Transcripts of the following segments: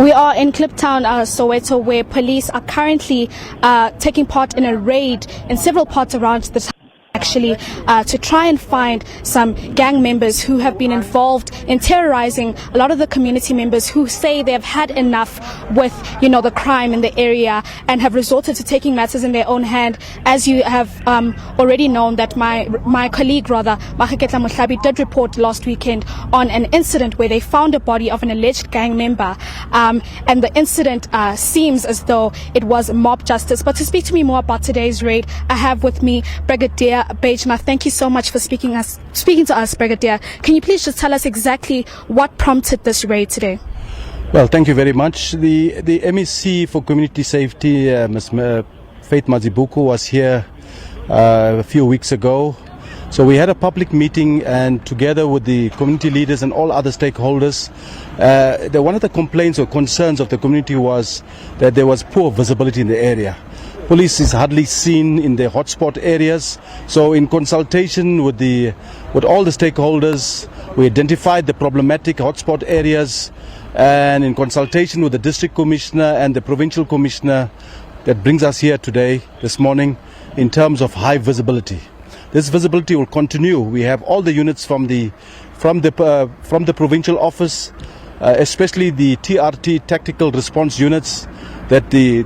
We are in Kliptown, Soweto, where police are currently taking part in a raid in several parts around the town, actually, to try and find some gang members who have been involved in terrorizing a lot of the community members who say they have had enough with, the crime in the area and have resorted to taking matters in their own hand. As you have already known, that my colleague, Nosipho Mncube, did report last weekend on an incident where they found a body of an alleged gang member, and the incident seems as though it was mob justice. But to speak to me more about today's raid, I have with me Brigadier Bejna. Thank you so much for speaking to us, Brigadier. Can you please just tell us exactly what prompted this raid today? Well, thank you very much. The MEC for Community Safety, Ms. Faith Mazibuko, was here a few weeks ago. So we had a public meeting, and together with the community leaders and all other stakeholders, one of the complaints or concerns of the community was that there was poor visibility in the area. Police is hardly seen in the hotspot areas. So in consultation with all the stakeholders, we identified the problematic hotspot areas, and in consultation with the district commissioner and the provincial commissioner, that brings us here today, this morning, in terms of high visibility. This visibility will continue. We have all the units from the provincial office, especially the TRT tactical response units that the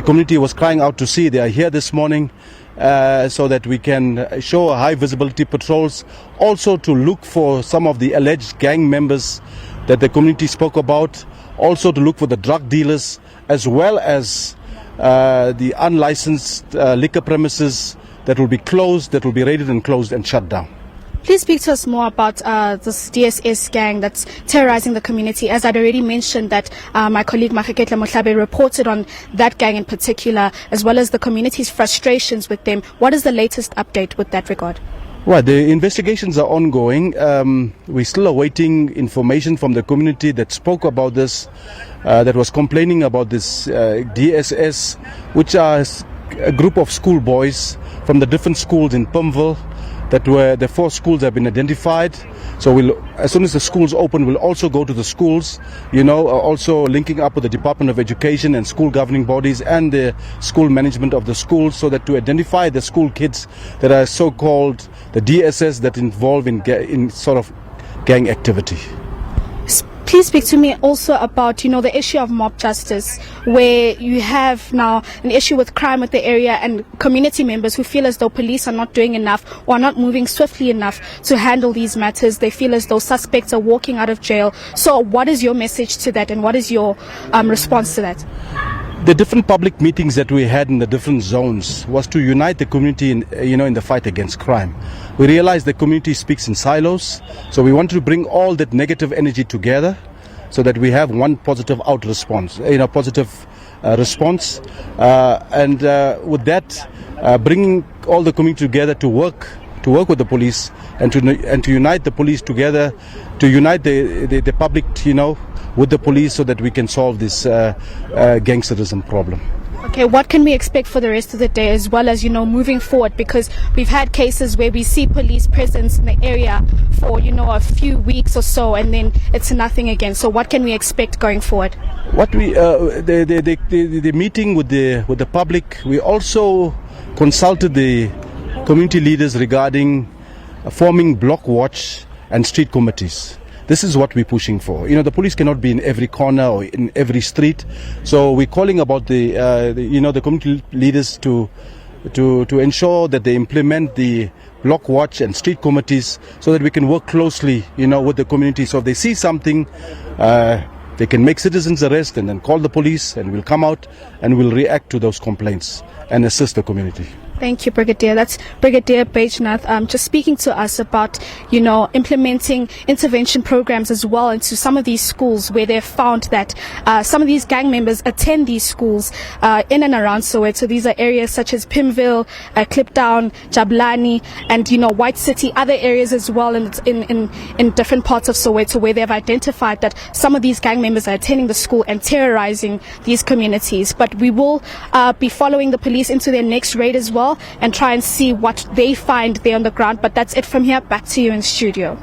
community was crying out to see. They are here this morning so that we can show high visibility patrols, also to look for some of the alleged gang members that the community spoke about, also to look for the drug dealers, as well as the unlicensed liquor premises that will be closed, that will be raided and closed and shut down. Please speak to us more about this DSS gang that's terrorizing the community. As I'd already mentioned, that my colleague Nosipho Mncube reported on that gang in particular, as well as the community's frustrations with them. What is the latest update with that regard? Well, the investigations are ongoing. We're still awaiting information from the community that spoke about this, that was complaining about this DSS, which are a group of schoolboys from the different schools in Pimville. That were the 4 schools have been identified. So as soon as the schools open, we'll also go to the schools, also linking up with the Department of Education and school governing bodies and the school management of the schools, so that to identify the school kids that are so-called the DSS that involve in sort of gang activity. Please speak to me also about, the issue of mob justice, where you have now an issue with crime with the area and community members who feel as though police are not doing enough or are not moving swiftly enough to handle these matters. They feel as though suspects are walking out of jail. So what is your message to that, and what is your response to that? The different public meetings that we had in the different zones was to unite the community in the fight against crime. We realized the community speaks in silos, so we want to bring all that negative energy together so that we have one positive response, and with that, bringing all the community together to work with the police and to unite the police together, to unite the public, with the police, so that we can solve this gangsterism problem. Okay, what can we expect for the rest of the day, as well as, moving forward? Because we've had cases where we see police presence in the area for, a few weeks or so, and then it's nothing again. So what can we expect going forward? What the meeting with the public, we also consulted the community leaders regarding forming block watch and street committees. This is what we're pushing for. The police cannot be in every corner or in every street. So we're calling about the community leaders to ensure that they implement the block watch and street committees, so that we can work closely, with the community. So if they see something, they can make citizens arrest and then call the police, and we'll come out and we'll react to those complaints and assist the community. Thank you, Brigadier. That's Brigadier Bejna, just speaking to us about, implementing intervention programs as well into some of these schools where they've found that some of these gang members attend these schools in and around Soweto. These are areas such as Pimville, Kliptown, Jabulani, and, White City, other areas as well in different parts of Soweto, where they've identified that some of these gang members are attending the school and terrorizing these communities. But we will be following the police into their next raid as well, and try and see what they find there on the ground. But that's it from here. Back to you in studio.